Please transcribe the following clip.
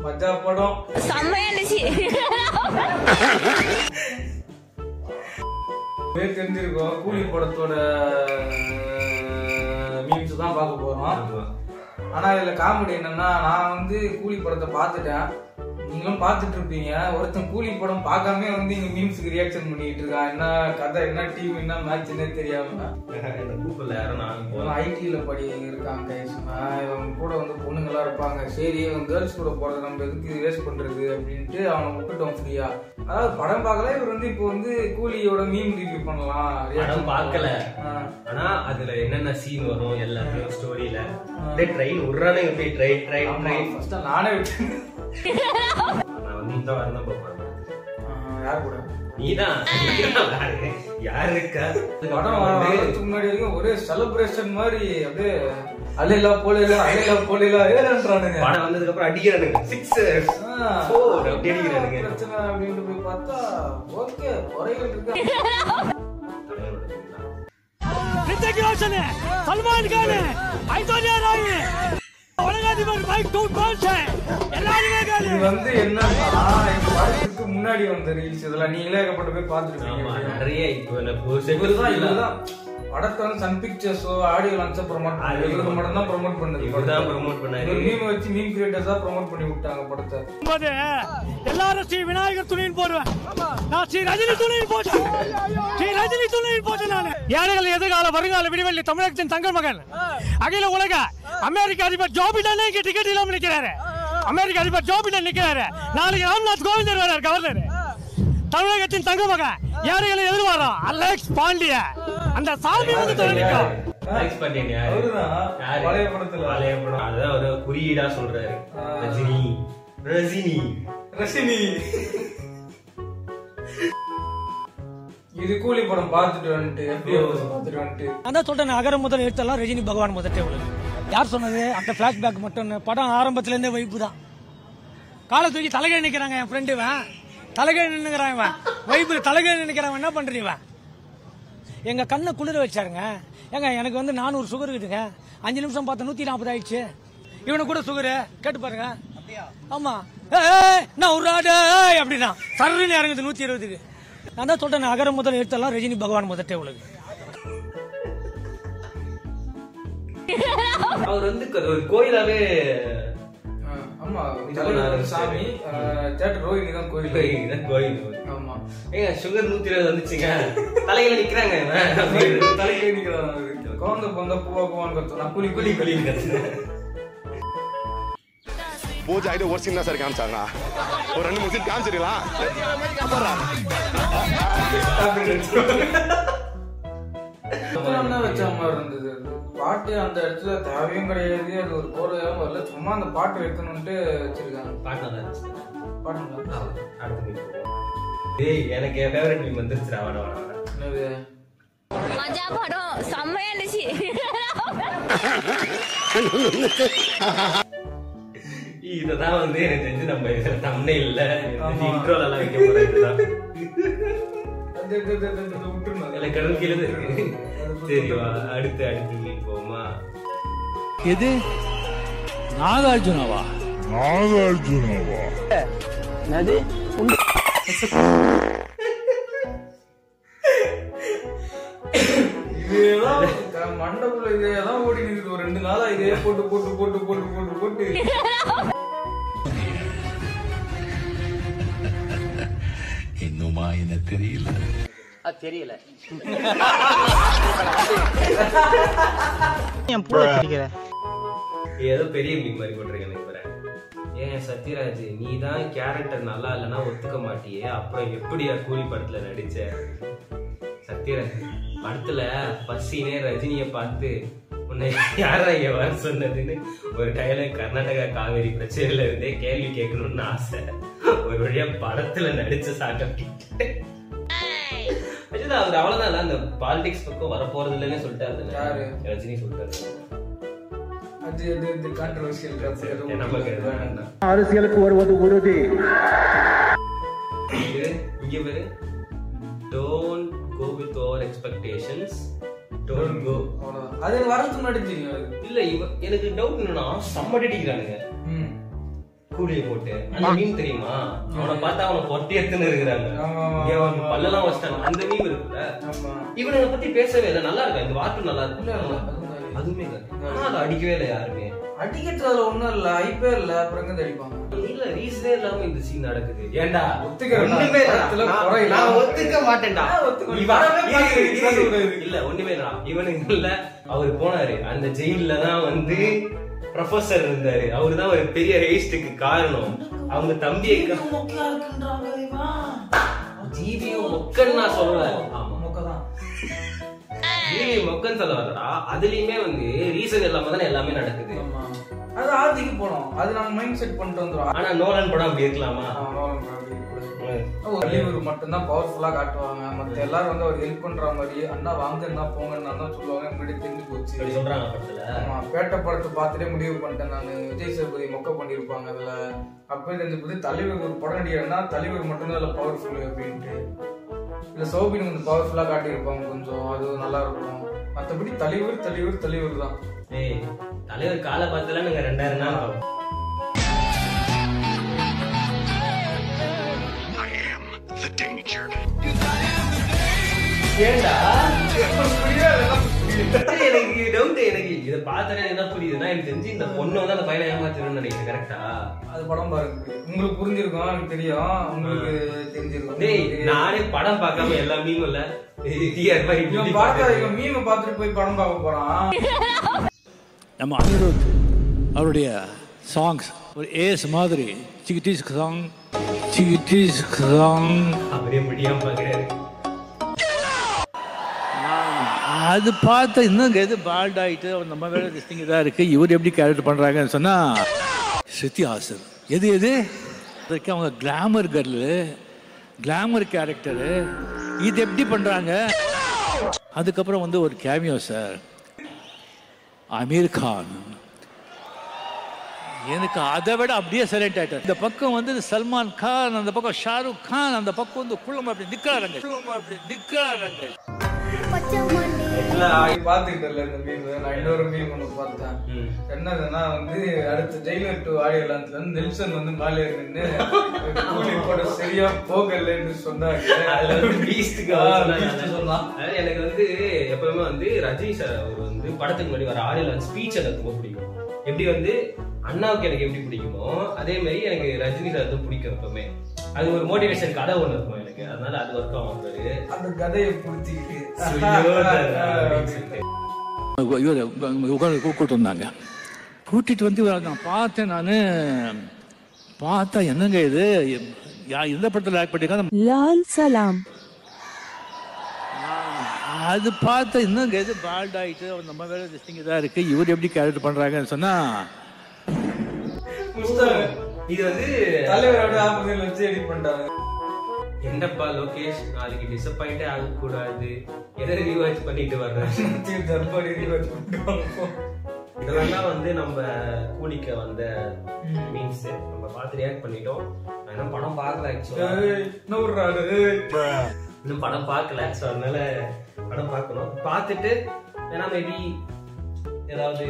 மஜா படம் செம்மையா இருந்துச்சு. தெரிஞ்சிருக்கோம். கூலி படத்தோட மீம்ஸ் தான் பார்க்க போறோம். ஆனா இதுல காமெடி என்னன்னா, நான் வந்து கூலி படத்தை பார்த்துட்டேன், நீங்களும் பார்த்துட்டு இருப்பீங்க. ஒருத்தன் கூலி படம் பார்க்காம வந்து இங்க மீம்ஸுக்கு ரியாக்ஷன் பண்ணிட்டு இருக்கான். என்ன கதை, என்ன டீம், என்ன மேட்ச்னே தெரியாம. ஐடில படி இருக்காங்க, இவங்க கூட வந்து பொண்ணுங்களா இருப்பாங்க. சரி இவங்க கேர்ள்ஸ் கூட போறது நம்ம எதுக்கு வேஸ்ட் பண்றது அப்படின்ட்டு அவனை விட்டுட்டோம் ஃப்ரீயா. அதாவது படம் பார்க்கல, இவர் வந்து இப்போ வந்து கூலியோட மீம் ரிவ்யூ பண்ணலாம். படம் பார்க்கல, ஆனா அதுல என்னென்ன சீன் வரும் எல்லாத்தையும் ஸ்டோரியில ட்ரெயின் விடுறானே. ஃபர்ஸ்ட் நானே விட்டேன். நான் வந்து இந்த வாரம் தான் போறேன். யார் கூட? நீதான். யாரு இருக்கா? படம் வரதுக்கு முன்னாடி வரைக்கும் ஒரே செலிப்ரேஷன் மாதிரி, அப்படியே அலையிலா போலையிலா அலையிலா போலையிலா ஏறானுங்க. படம் வந்ததுக்கு அப்புறம் அடிக்கிறானுங்க, 6 4 அப்படி அடிக்கிறானுங்க. பிரச்சனை அப்படின்ட்டு போய் பார்த்தா ஓகே குறைகள் இருக்கு. ரித்திக் ரோஷன், சல்மான் கான், ஐஸ்வர்யா ராய், உலகாதிபர் மைக் டூட் எல்லாருமே காலி. இது வந்து என்னன்னா, இந்த படத்துக்கு முன்னாடி வந்த ரீல்ஸ் இதெல்லாம் நீங்களே ஏகப்பட்ட போய் பார்த்துருக்கீங்க. நிறைய படத்தை வந்து சன் பிக்சர்ஸோ ஆடியோ லான்ச்சோ ப்ரோமோட் பண்ணி மட்டும் தான் ப்ரோமோட் பண்ணது. ப்ரோமோட் பண்ணாரு. மீம் வச்சு மீம் கிரியேட்டர்ஸ் தான் ப்ரோமோட் பண்ணி விட்டாங்க படத்தை. எல்லாரும் ஸ்ரீ விநாயகர் துணியின் போடுவேன், நான் ஸ்ரீ ரஜினி துணியின் போட்டேன், ஸ்ரீ ரஜினி துணியின் போட்டேன். நான் ஏழைகள் எதிர்கால வருங்கால விடிவெள்ளி தமிழகத்தின் தங்கள் மகன், அகில உலக அமெரிக்க அதிபர் ஜோ பிடன் இங்க டிக்கெட் இல்லாம நிக்கிறாரு. அமெரிக்க அதிபர் ஜோ பிடன் நிக்கிறாரு. நாளைக்கு ராம்நாத் கோவிந்தர் வர்றாரு, கவர்னர். தமிழகத்தின் தங்க மகன் ஏழைகளை எதிர்வாரம் அலெக்ஸ் பாண்டிய, அந்த சாமி வந்து தொடங்கிக்கும். அலெக்ஸ் பாண்டியன் யாரு? அவருதான் பழைய படத்துல. பழைய படம் அதான் ஒரு குறியீடா சொல்றாரு. ரஜினி ரஜினி ரஜினி. இது கூலி படம் பார்த்துட்டு வந்துட்டு அதான் சொல்றேன், அகரம் முதல் எழுத்தெல்லாம் ரஜினி பகவான் முதட்டே உள்ளது. யார் சொன்னது? அந்த பிளாஷ்பேக் மட்டும் படம் ஆரம்பத்துல இருந்தே வைப்பு தான். காலை தூக்கி தலைகை நிக்கிறாங்க என் ஃப்ரெண்டு, தலைகை நின்னுக்கிறான் இவன், வைப்பு தலைகை நினைக்கிறான். என்ன பண்றீங்க? எங்க கண்ணை குளிர வச்சாருங்க. ஏங்க எனக்கு வந்து 400 சுகர் இருக்குதுங்க, 5 நிமிஷம் பார்த்தா 140 ஆயிடுச்சு. இவனுக்கு கூட சுகரு கேட்டு பாருங்க. ஆமா நான் ஒரு ஆடு அப்படின்னா சர்ன்னு இறங்குது 120க்கு. நான் தான் சொல்றேன், அகரம் முதல் எழுத்தெல்லாம் ரஜினி பகவான் முதட்டே உள்ளது. அவர் வந்து ஒரு கோயிலாவே. ஆமா, சாமி தியேட்டர் ரோஹிணி தான் கோயில். ஆமா, ஏங்க சுகர் 120 வந்துச்சுங்க, தலையில நிக்கிறாங்க. தலையில நிக்கிறாங்க. குழந்தை பொந்த பூவா பூவான்னு கத்துனா குளி குளி குளின்னு கத்துனேன். பூஜா இது ஒரு சீன் தான் சார் காமிச்சாங்க, ஒரு 2-3 சீன் காமிச்சிடலாம். வச்ச மாதிரி இருந்தது பாட்டு. அந்த இடத்துல தேவையும் கிடையாது, அது ஒரு கோரையாவும் வரல, சும்மா அந்த பாட்டு வைக்கணும்ட்டு வச்சிருக்காங்க. எனக்கு என் ஃபேவரட் மீம் வந்துருச்சு. மஜா படம் செம்மையா இருந்துச்சு. இததான் வந்து எனக்கு தெரிஞ்சு நம்ம தம்ப்நெயில்ல இன்ட்ரோல எல்லாம் வைக்க போறோம். இதுதான் கடல் கீழே இருக்கு. சரிவா, அடுத்து மீன் போமா. எது? நாகார்ஜுனாவா? இதேதான் மண்டபுல இதேதான் ஓடி நிக்குது. ஒரு 2 நாளா இதே போட்டு போட்டு போட்டு போட்டு போட்டு போட்டு இன்னுமா என்ன தெரியல. ஏதோ பெரிய மீன் மாதிரி போட்டிருக்கேன். ஏன் சத்யராஜ், நீ தான் கேரக்டர் நல்லா இல்லைன்னா ஒத்துக்க மாட்டியே, அப்புறம் எப்படியா கூலி படத்துல நடிச்ச? சத்யராஜ் படத்துல பசினே ரஜினிய பார்த்து உன்னை யாரா எவ்வாறு சொன்னதுன்னு ஒரு டைலாக் கர்நாடகா காவேரி பிரச்சனையில இருந்தே கேள்வி கேட்கணும்னு ஆசை. ஒரு வழியா படத்துல நடிச்ச சாக்கிட்டேன். அவர் அவ்வளவுதான், அந்த பாலிடிக்ஸ் பக்கம் வர போறது இல்லைன்னு சொல்லிட்டாரு. ரஜினி சொல்லிட்டாரு. அரசியலுக்கு வருவது உறுதி. இங்க பேரு don't go with our expectations, don't go. அது வரதுக்கு முன்னாடி தெரியும். இல்ல எனக்கு டவுட் என்னன்னா, செம்ம அடிக்கிறானுங்க. கூலியை போட்டு அந்த மீன் தெரியுமா? அவனை பார்த்தா அவனை பொட்டி எடுத்துன்னு இருக்கிறாங்க, பல்லெல்லாம் வச்சிட்டாங்க. அந்த மீன் இருக்குல்ல, இவனை பத்தி பேசவே இல்லை. நல்லா இருக்கா இந்த வார்த்தை? நல்லா இருக்கு. அதுவுமே அது அடிக்கவே இல்லை யாருமே. அடிக்கிறதுல ஒண்ணும் இல்ல, ஐப்பே இல்ல, அப்புறம் எங்க அடிப்பாங்க? இல்ல ரீசனே இல்லாம இந்த சீன் நடக்குது. ஏன்டா ஒண்ணுமே நான் ஒத்துக்க மாட்டேன்டா. இல்ல ஒண்ணுமே தான். இவனுக்கு இல்ல, அவரு போனாரு அந்த ஜெயில தான் வந்து ப்ரொஃபசர் இருந்தாரு. அவருதான் ஒரு பெரிய ஹேஸ்டுக்கு காரணம். அவங்க தம்பியை ஜீவியும் மொக்கன்னு நான் சொல்லுவேன். ஆமா மொக்கதான், ஜீவி மொக்கன்னு சொல்ல வரடா. அதுலயுமே வந்து ரீசன் இல்லாம தானே எல்லாமே நடக்குது. அது ஆதிக்கு போனோம், அது நம்ம மைண்ட் செட் பண்ணிட்டு வந்துடும். ஆனா நோலன் படம் அப்படி இருக்கலாமா? தலைவர் மட்டும்தான் பவர்ஃபுல்லா காட்டுவாங்க. மத்த எல்லாரும் வந்து அவர் ஹெல்ப் பண்ற மாதிரி அண்ணா வாங்கன்னா போங்கன்னா தான் சொல்லுவாங்க. முன்னாடி தெரிஞ்சு போச்சு சொல்றாங்க படத்துல. ஆமா, பேட்ட படத்தை பார்த்துட்டே முடிவு பண்ணிட்டேன் நான். விஜய் சேதுபதி மொக்க பண்ணிருப்பாங்க அதுல. அப்பவே தெரிஞ்சு போது தலைவர் ஒரு படம் நடிகர்னா தலைவர் மட்டும்தான் அதுல பவர்ஃபுல் அப்படின்ட்டு. இல்ல சோபின் கொஞ்சம் பவர்ஃபுல்லா காட்டியிருப்பாங்க கொஞ்சம், அது நல்லா இருக்கும். மத்தபடி தலைவர் தலைவர் தலைவர் தான். ஏய் தலைவர் காலை பார்த்தல நாங்க 2000 நாள் ஏண்டா எனக்கு டவுட். எனக்கு இதை பார்த்தா என்ன புரியுதுன்னா, எனக்கு தெரிஞ்சு இந்த பொண்ணு வந்து அந்த பையனை ஏமாத்திருன்னு நினைக்கிறேன். கரெக்டா? அது படம் பாருங்க, உங்களுக்கு புரிஞ்சிருக்கும், எனக்கு தெரியும், உங்களுக்கு தெரிஞ்சிருக்கும். டேய் நானே படம் பார்க்காம எல்லா மீமும் இல்ல மீமை பார்த்துட்டு போய் படம் பார்க்க போறான். நம்ம அனிருத் அவருடைய சாங்ஸ் ஒரு ஏஸ் மாதிரி சிகிட்டிஸ் சாங் சிகிட்டிஸ் சாங் அப்படியே முடியாம பாக்குறாரு. அது பார்த்த இன்னும் எது பால்ட் ஆகிட்டு நம்ம வேலை டிஸ்டிங் இதாக இருக்குது. இவர் எப்படி கேரக்டர் பண்ணுறாங்கன்னு சொன்னால் ஸ்ருதி ஹாசன் எது எது அதற்கு அவங்க கிளாமர் கேர்ளு, கிளாமர் கேரக்டரு, இது எப்படி பண்ணுறாங்க. அதுக்கப்புறம் வந்து ஒரு கேமியோ சார் அமீர் கான், எனக்கு அதை விட அப்படியே சைலண்ட் ஆகிட்டார். இந்த பக்கம் வந்து சல்மான் கான், அந்த பக்கம் ஷாருக் கான், அந்த பக்கம் வந்து குள்ளம் அப்படி நிற்கிறாங்க, அப்படி நிற்கிறாங்க. பாத்துக்கிட்டல இந்த மீம். நான் இன்னொரு மீம் ஒண்ணு பார்த்தேன். என்னதுன்னா வந்து அடுத்த ஜெயிலர் 2 ஆடியோ லான்ச்ல வந்து நெல்சன் வந்து மேலே நின்று கூலி போட சரியா போகலன்னு சொன்னாங்க. எனக்கு வந்து எப்பவுமே வந்து ரஜினி சார் அவர் வந்து படத்துக்கு முன்னாடி வர ஆடியோ லான்ச் ஸ்பீச் எனக்கு ரொம்ப பிடிக்கும். எப்படி வந்து அண்ணாவுக்கு எனக்கு எப்படி பிடிக்குமோ அதே மாதிரி எனக்கு ரஜினி சார் வந்து பிடிக்கும் எப்பவுமே. அது ஒரு மோட்டிவேஷன் கதை ஒண்ணு இருக்கும் எனக்கு, அதனால அது ஒர்க் ஆகும். அந்த கதையை புடிச்சுக்கிட்டு கூப்பிட்டு வந்தாங்க. கூட்டிட்டு வந்து நான் பார்த்தேன். நான் பார்த்தா என்னங்க இது எந்த படத்துல ஆக்ட் பண்ணிருக்காங்க லால் சலாம். அது பார்த்தா இன்னும் எது பால்ட் ஆகிட்டு நம்ம வேலை டிஸ்டிங் இதாக இருக்கு. இவர் எப்படி கேரக்டர் பண்றாங்கன்னு சொன்னா இது வந்து தலைவரோட ஆப்போசிட்ல வச்சு எடிட் பண்ணிட்டாங்க. என்னப்பா லோகேஷ் நாளைக்கு டிசப்பாயிண்டே ஆக கூடாது, எதை ரீவாட்ச் பண்ணிட்டு வர்றேன். இதெல்லாம் வந்து நம்ம கூலிக்க வந்த மீன்ஸ் நம்ம பார்த்து ரியாக்ட் பண்ணிட்டோம். நான் படம் பார்க்கல ஆக்சுவலா, இன்னும் படம் பார்க்கல. ஸோ அதனால படம் பார்க்கணும். பார்த்துட்டு ஏன்னா மேபி ஏதாவது